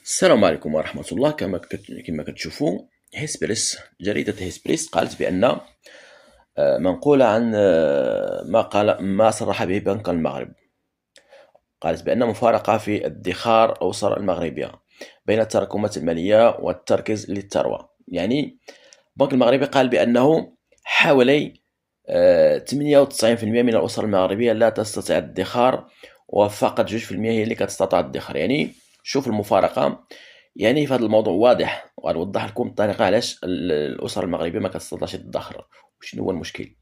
السلام عليكم ورحمة الله. كما كتشوفوا جريدة هيسبريس قالت بأن منقولة عن ما صرح به بنك المغرب. قالت بأن مفارقة في ادخار أسر المغربية بين التراكمات المالية والتركيز للثروة. يعني البنك المغربي قال بأنه حوالي 98% من الأسر المغربية لا تستطيع الادخار، وفقط 2% هي اللي كتستطيع الادخار. يعني شوف المفارقة. يعني في هذا الموضوع واضح، وغنوضح لكم الطريقة علاش الأسر المغربية ما كتستطيعش تدخر وشنو هو المشكل.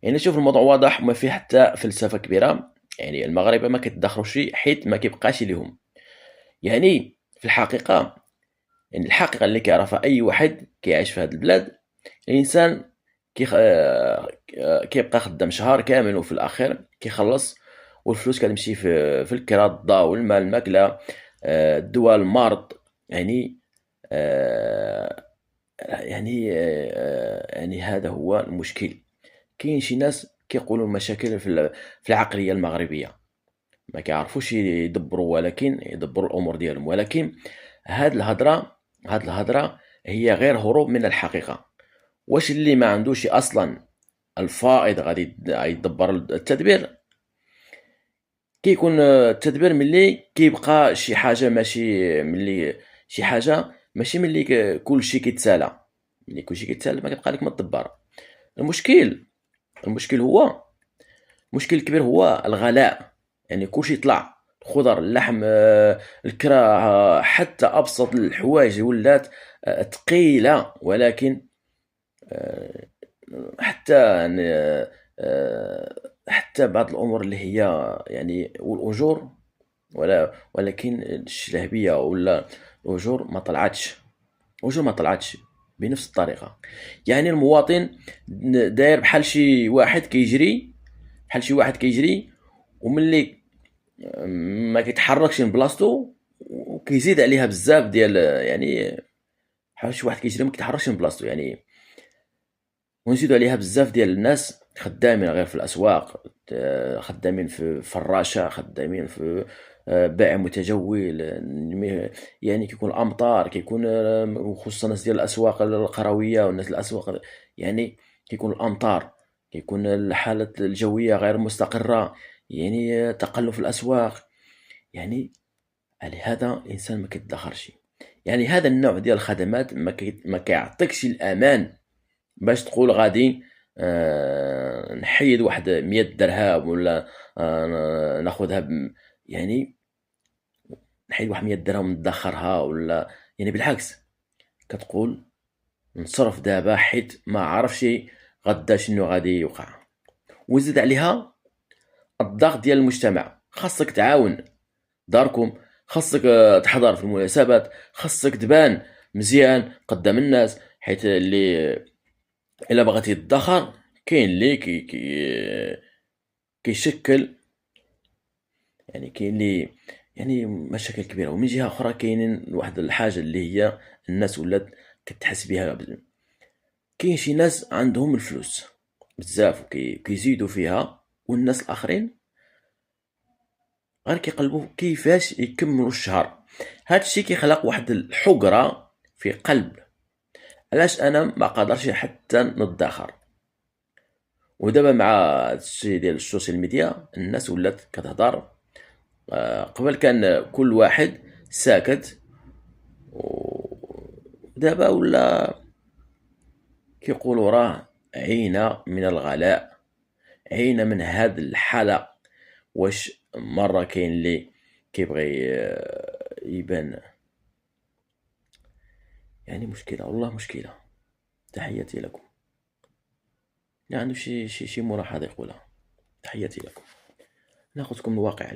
يعني شوف الموضوع واضح وما فيه حتى فلسفة كبيرة. يعني المغاربة ما كيتدخروش حيت ما كيبقاش ليهم. يعني في الحقيقة، يعني الحقيقة اللي كيعرفها أي واحد كيعيش في هذه البلاد، الإنسان كيبقى خدام شهر كامل وفي الأخير كيخلص، والفلوس كتمشي في الكرا، الضوء، والماء، الماكلة، الدواء، المرض. يعني يعني هذا هو المشكل. كاين شي ناس كيقولوا المشاكل في العقلية المغربية، ما كيعرفوش يدبروا، ولكن يدبروا الأمور ديالهم. ولكن هاد الهضرة هي غير هروب من الحقيقة. واش اللي ما عندوش أصلا الفائض غادي يدبر التدبير؟ كيكون التدبير ملي كيبقى شي حاجة، ماشي ملي كلشي كيتسالى. ملي كلشي كيتسالى ما كيبقى لك ما تدبر. المشكل المشكل هو المشكل الكبير هو الغلاء. يعني كلشي طلع، الخضر، اللحم، الكرا، حتى أبسط الحوايج ولات ثقيلة. ولكن حتى يعني حتى بعض الأمور اللي هي يعني والأجور، ولكن الشلهبية ولا الأجور ما طلعتش بنفس الطريقة. يعني المواطن داير بحال شي واحد كيجري وملي ما كيتحركش من بلاصتو، وكيزيد عليها بزاف ديال، يعني بحال شي واحد كيجري ما كيتحركش من بلاصتو. يعني ونزيدوا عليها بزاف ديال الناس خدامين غير في الاسواق، خدامين في فراشة، خدامين في بائع متجول. يعني كيكون الامطار، كيكون وخصوصا الناس ديال الاسواق القرويه والناس الاسواق، يعني كيكون الامطار، كيكون الحالة الجوية غير مستقرة، يعني تقلب في الاسواق. يعني لهذا الانسان ما كيدخرش. يعني هذا النوع ديال الخدمات ما كيعطيكش الامان باش تقول غادي نحيد واحد 100 درهم، ولا ناخذها يعني نحيد واحد 100 درهم ندخرها، ولا يعني بالعكس كتقول نصرف دابا حيت ما عرفش غدا شنو غادي يوقع. وزيد عليها الضغط ديال المجتمع، خاصك تعاون داركم، خاصك تحضر في المناسبات، خاصك تبان مزيان قدام الناس، حيت اللي الا بغيتي تدخر كاين اللي كيشكل، يعني كاين اللي يعني مشاكل كبيره. ومن جهه اخرى كاينين واحد الحاجه اللي هي الناس ولات كتحس بها. كاين شي ناس عندهم الفلوس بزاف وكيزيدوا فيها، والناس الاخرين غير كيقلبوا كيفاش يكملوا الشهر. هادشي كيخلق واحد الحقره في قلب، علاش انا ما قادرش حتى ندخر. ودابا مع الشيء ديال السوشيال ميديا الناس ولات كتهضر. قبل كان كل واحد ساكت، ودابا ولا كيقولوا راه عينا من الغلاء، عينا من هاد الحالة. واش مرة كاين اللي كيبغي يبان؟ يعني مشكلة، والله مشكلة. تحياتي لكم. عنده شي ملاحظة يقولها؟ تحياتي لكم. ناخذكم الواقع.